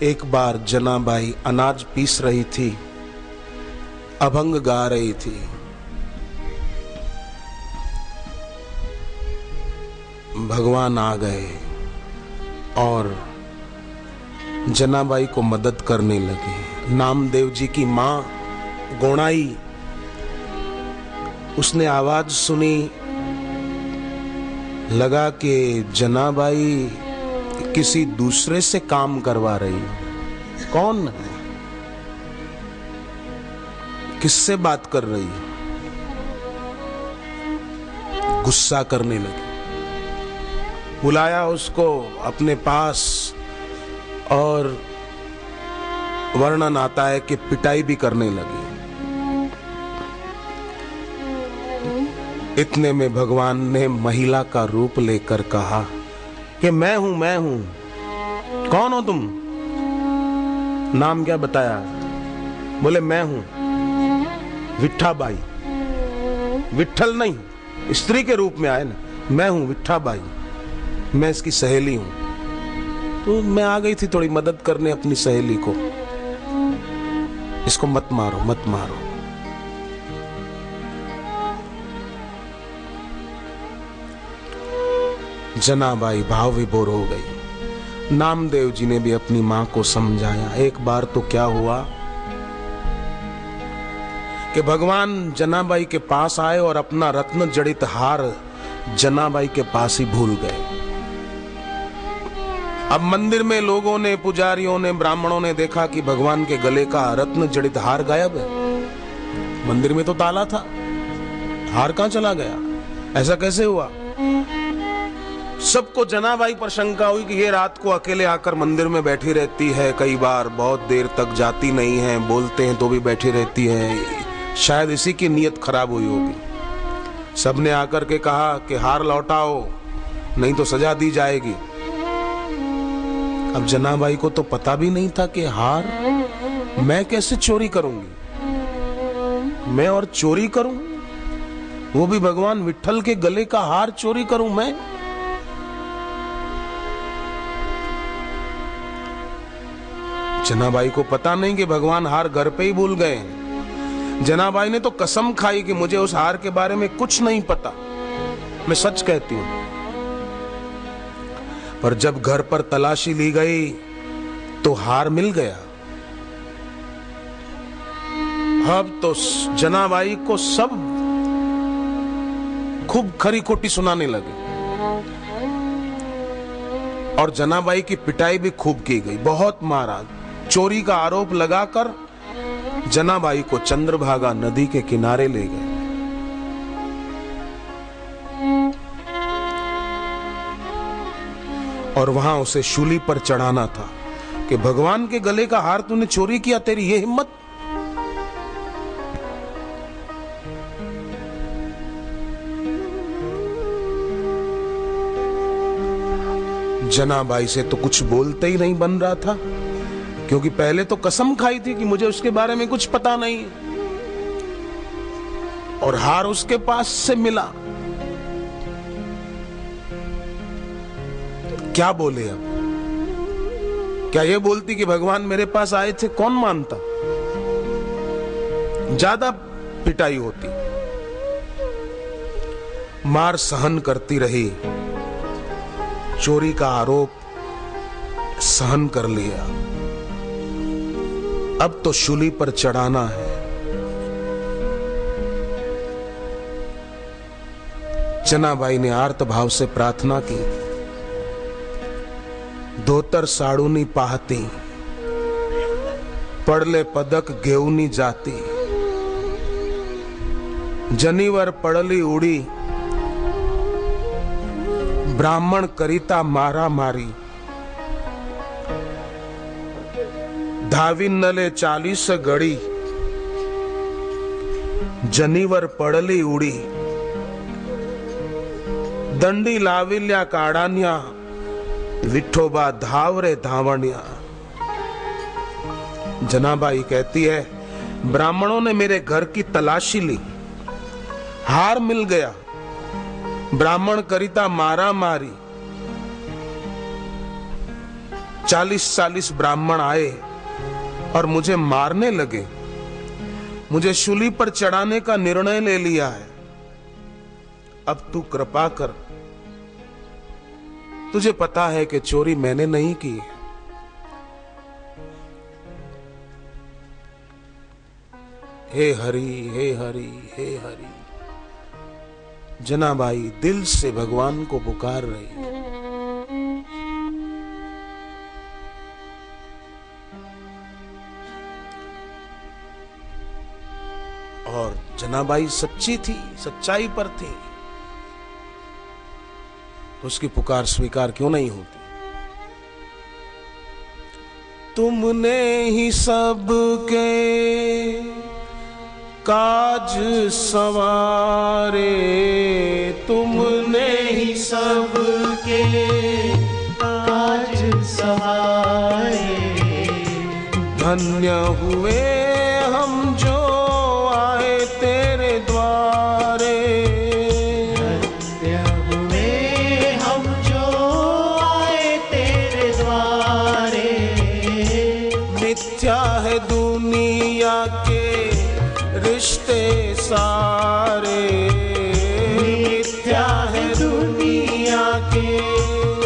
एक बार जनाबाई अनाज पीस रही थी, अभंग गा रही थी। भगवान आ गए और जनाबाई को मदद करने लगे। नामदेव जी की मां गोणाई, उसने आवाज सुनी, लगा कि जनाबाई किसी दूसरे से काम करवा रही है। कौन है, किससे बात कर रही है? गुस्सा करने लगी। बुलाया उसको अपने पास और वर्णन आता है कि पिटाई भी करने लगी। इतने में भगवान ने महिला का रूप लेकर कहा कि मैं हूं, मैं हूं। कौन हो तुम? नाम क्या बताया? बोले मैं हूं विट्ठाबाई। विट्ठल नहीं, स्त्री के रूप में आए ना। मैं हूं विट्ठाबाई, मैं इसकी सहेली हूं। तो मैं आ गई थी थोड़ी मदद करने अपनी सहेली को। इसको मत मारो, मत मारो। जनाबाई भाव विभोर हो गई। नामदेव जी ने भी अपनी मां को समझाया। एक बार तो क्या हुआ कि भगवान जनाबाई के पास आए और अपना रत्न जड़ित हार जनाबाई के पास ही भूल गए। अब मंदिर में लोगों ने, पुजारियों ने, ब्राह्मणों ने देखा कि भगवान के गले का रत्न जड़ित हार गायब है। मंदिर में तो ताला था, हार कहां चला गया? ऐसा कैसे हुआ? सबको जनाबाई पर शंका हुई कि ये रात को अकेले आकर मंदिर में बैठी रहती है, कई बार बहुत देर तक जाती नहीं है, बोलते हैं तो भी बैठी रहती है। शायद इसी की नीयत खराब हुई होगी। सबने आकर के कहा कि हार लौटाओ, नहीं तो सजा दी जाएगी। अब जनाबाई को तो पता भी नहीं था कि हार मैं कैसे चोरी करूंगी। मैं और चोरी करूं, वो भी भगवान विट्ठल के गले का हार चोरी करूं मैं? जनाबाई को पता नहीं कि भगवान हार घर पे ही भूल गए। जनाबाई ने तो कसम खाई कि मुझे उस हार के बारे में कुछ नहीं पता, मैं सच कहती हूं। पर जब घर पर तलाशी ली गई तो हार मिल गया। अब तो जनाबाई को सब खूब खरी खोटी सुनाने लगे और जनाबाई की पिटाई भी खूब की गई, बहुत मारा। चोरी का आरोप लगाकर जनाबाई को चंद्रभागा नदी के किनारे ले गए। और वहां उसे शूली पर चढ़ाना था कि भगवान के गले का हार तूने चोरी किया, तेरी ये हिम्मत? जनाबाई से तो कुछ बोलते ही नहीं बन रहा था, क्योंकि पहले तो कसम खाई थी कि मुझे उसके बारे में कुछ पता नहीं, और हार उसके पास से मिला। क्या बोले अब? क्या ये बोलती कि भगवान मेरे पास आए थे? कौन मानता? ज्यादा पिटाई होती। मार सहन करती रही, चोरी का आरोप सहन कर लिया। अब तो शूली पर चढ़ाना है। जनाबाई ने आर्त भाव से प्रार्थना की, धोतर साड़ूनी पाहती, पड़ले पदक घेऊनी जाती, जनीवर पड़ली उड़ी, ब्राह्मण करिता मारा मारी, धाविन नले 40 गड़ी, जनीवर पड़ली उड़ी, दंडी लाविल्या काड़ान्या, विठोबा धावरे धावण्या। जनाबाई कहती है, ब्राह्मणों ने मेरे घर की तलाशी ली, हार मिल गया, ब्राह्मण करिता मारा मारी, 40 ब्राह्मण आए और मुझे मारने लगे। मुझे शूली पर चढ़ाने का निर्णय ले लिया है। अब तू कृपा कर, तुझे पता है कि चोरी मैंने नहीं की है। हे हरि, हे हरि, हे हरि। जनाबाई दिल से भगवान को पुकार रही है। और जनाबाई सच्ची थी, सच्चाई पर थी, तो उसकी पुकार स्वीकार क्यों नहीं होती। तुमने ही सबके काज सवारे, तुमने ही सबके काज सवारे। धन्य हुए हम जो आए तेरे द्वारे, धन्य हुए हम जो आए तेरे द्वारे। मिथ्या है दुनिया के रिश्ते सारे, मिथ्या है दुनिया के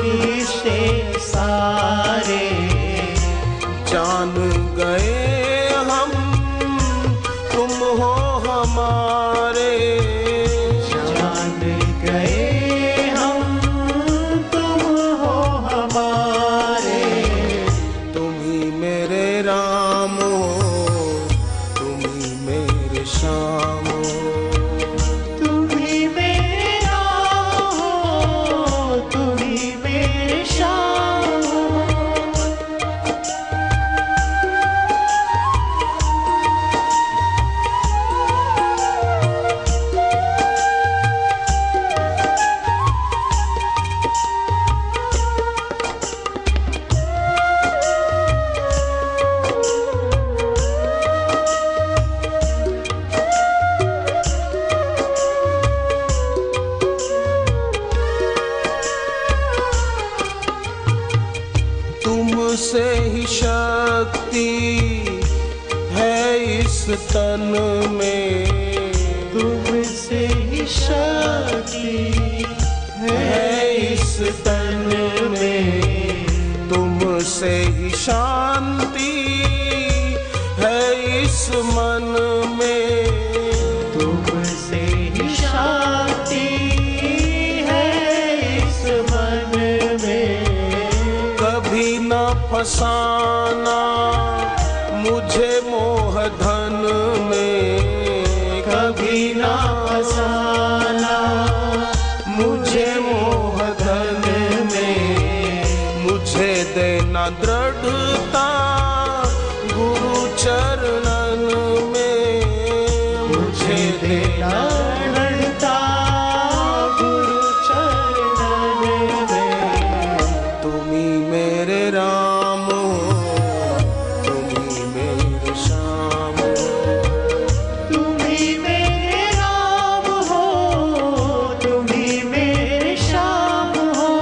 रिश्ते सारे। जान गए हम तुम हो हमारे, जान गए हम तुम हो हमारे। तुम ही मेरे राम हो, श्याम हो, तुम ही मेरे राम हो, तुम ही मेरे श्याम हो। तुमसे ही शक्ति है इस तन में, तुमसे ही शक्ति है इस तन में। तुमसे ही शांति है इस मन में, तुमसे ही शांति है इस मन में। कभी न फसाना मुझे मोह धन में, कभी न फसाना मुझे मोह धन में। मुझे देना दृढ़ता गुरु चरणन में, मुझे देना दृढ़ता गुरु चरणन में। तुम ही मेरे राम हो, तुम ही मेरे श्याम हो, तुम ही मेरे राम हो, तुम ही मेरे श्याम हो।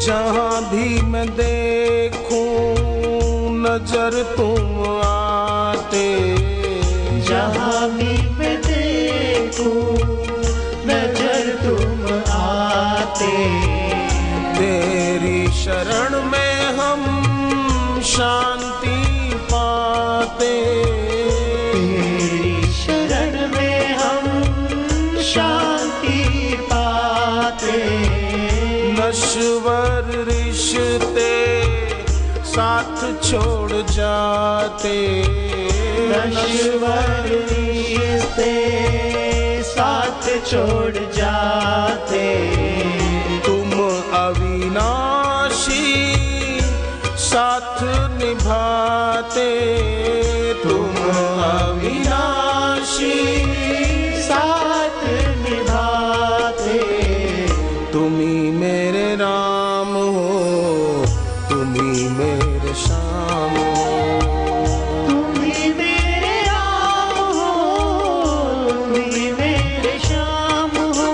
जहाँ भी मैं देखूं नजर तुम आते, जहाँ भी मैं देखूं नजर तुम आते। तेरी शरण में हम शांति पाते, तेरी शरण में हम शांति पाते। नश्वर रिश्ते साथ छोड़ जाते, नश्वर रिश्ते साथ छोड़ जाते। तुम अविनाशी साथ निभाते, तुम अविनाशी साथ निभाते, तुम ही मेरे राम हो, तुम ही मेरे श्याम हो, तुम ही मेरे राम हो, तुम ही मेरे श्याम हो।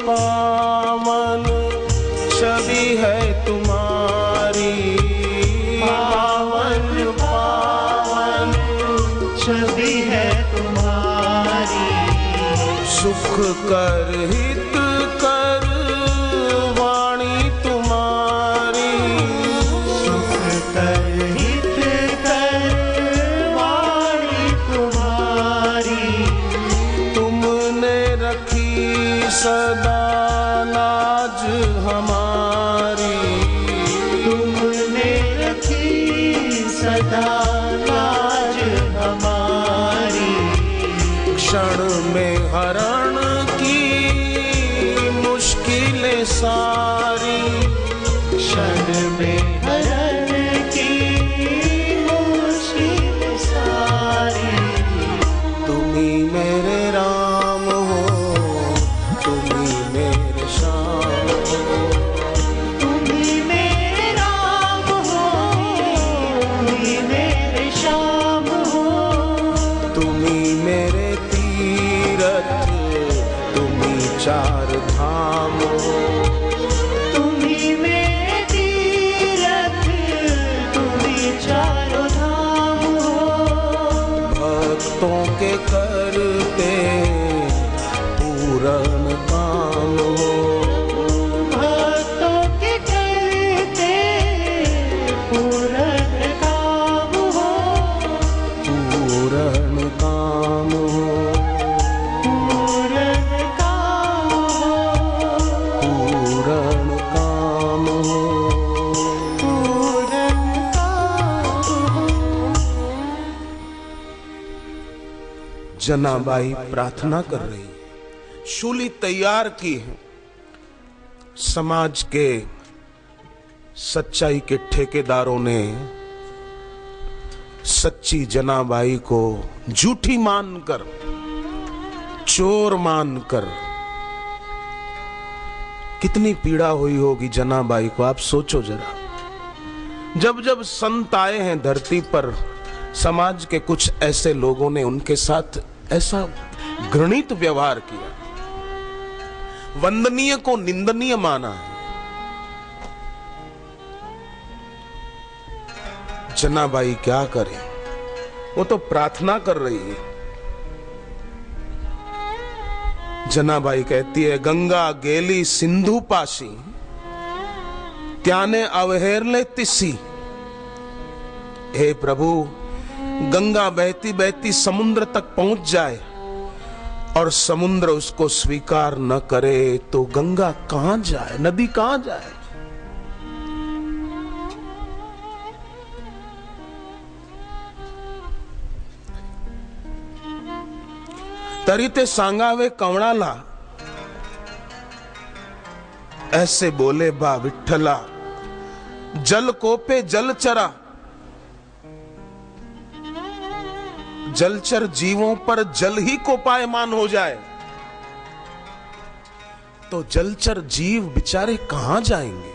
पावन छवि है तुम्हारी, पावन पावन छवि है तुम्हारी, सुख कर हित कर वाणी तुम्हारी, सुख कर हित कर वाणी तुम्हारी, तुमने रखी सदा लाज हमारी, तुमने रखी सदा लाज हमारी, क्षण में हरण की मुश्किलें सारी, क्षण में हरण की मुश्किल सारी, तुम ही मेरे राम हो, तुम ही मेरे श्याम हो, तुम ही मेरे राम हो, तुम ही मेरे श्याम हो, तुम ही मेरे तीरथ, तुम ही चार धाम हो, तुम ही मेरे तीरथ, तुम ही चारों धाम हो, भक्तों के करते पूर्ण काम हो, भक्तों के करते पूर्ण काम हो, पूर्ण काम हो, पूर्ण काम हो, पूर्ण काम हो। पूर्ण काम हो। जनाबाई प्रार्थना कर रही है, शूली तैयार की है, समाज के सच्चाई के ठेकेदारों ने सच्ची जनाबाई को झूठी मानकर, चोर मानकर, कितनी पीड़ा हुई होगी जनाबाई को, आप सोचो जरा। जब जब संत आए हैं धरती पर, समाज के कुछ ऐसे लोगों ने उनके साथ ऐसा घृणित व्यवहार किया, वंदनीय को निंदनीय माना है। जनाबाई क्या करे, वो तो प्रार्थना कर रही है। जनाबाई कहती है, गंगा गेली सिंधु पाशी, त्याने अवहेरले तिसी। हे प्रभु, गंगा बहती बहती समुद्र तक पहुंच जाए और समुद्र उसको स्वीकार न करे तो गंगा कहां जाए, नदी कहां जाए। तरीते सांगावे कवणाला, ऐसे बोले बा विठ्ठला, जल कोपे जल चरा। जलचर जीवों पर जल ही कोपायमान हो जाए तो जलचर जीव बेचारे कहां जाएंगे।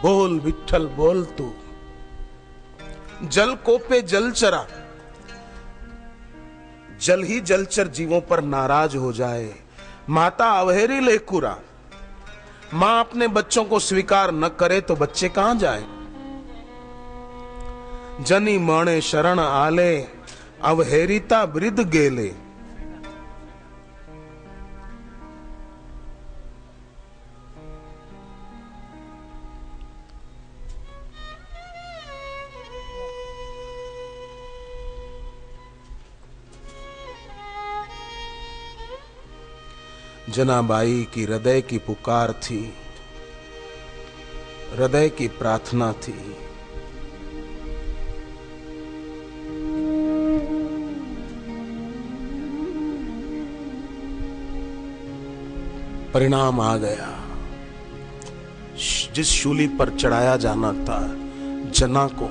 बोल विठ्ठल बोल तू, जल कोपे जल चरा। जल ही जलचर जीवों पर नाराज हो जाए, माता अवहेरी लेकुरा। मां अपने बच्चों को स्वीकार न करे तो बच्चे कहां जाए। जनी मणे शरण आले अवहेरिता वृद्ध गेले। जनाबाई की हृदय की पुकार थी, हृदय की प्रार्थना थी। परिणाम आ गया। जिस शूली पर चढ़ाया जाना था जना को,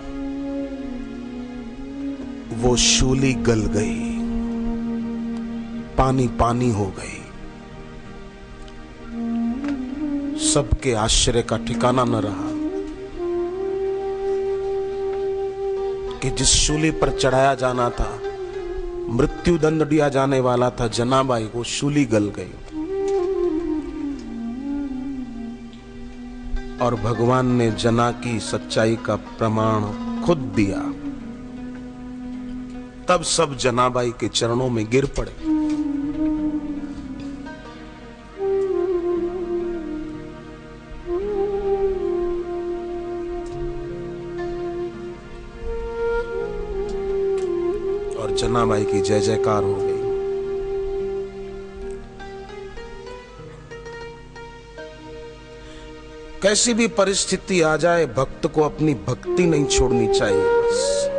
वो शूली गल गई, पानी पानी हो गई। सबके आश्चर्य का ठिकाना न रहा कि जिस शूली पर चढ़ाया जाना था, मृत्यु दंड दिया जाने वाला था जनाबाई, वो शूली गल गई। और भगवान ने जना की सच्चाई का प्रमाण खुद दिया। तब सब जनाबाई के चरणों में गिर पड़े। और जनाबाई की जय जयकार हो गई। कैसी भी परिस्थिति आ जाए, भक्त को अपनी भक्ति नहीं छोड़नी चाहिए। बस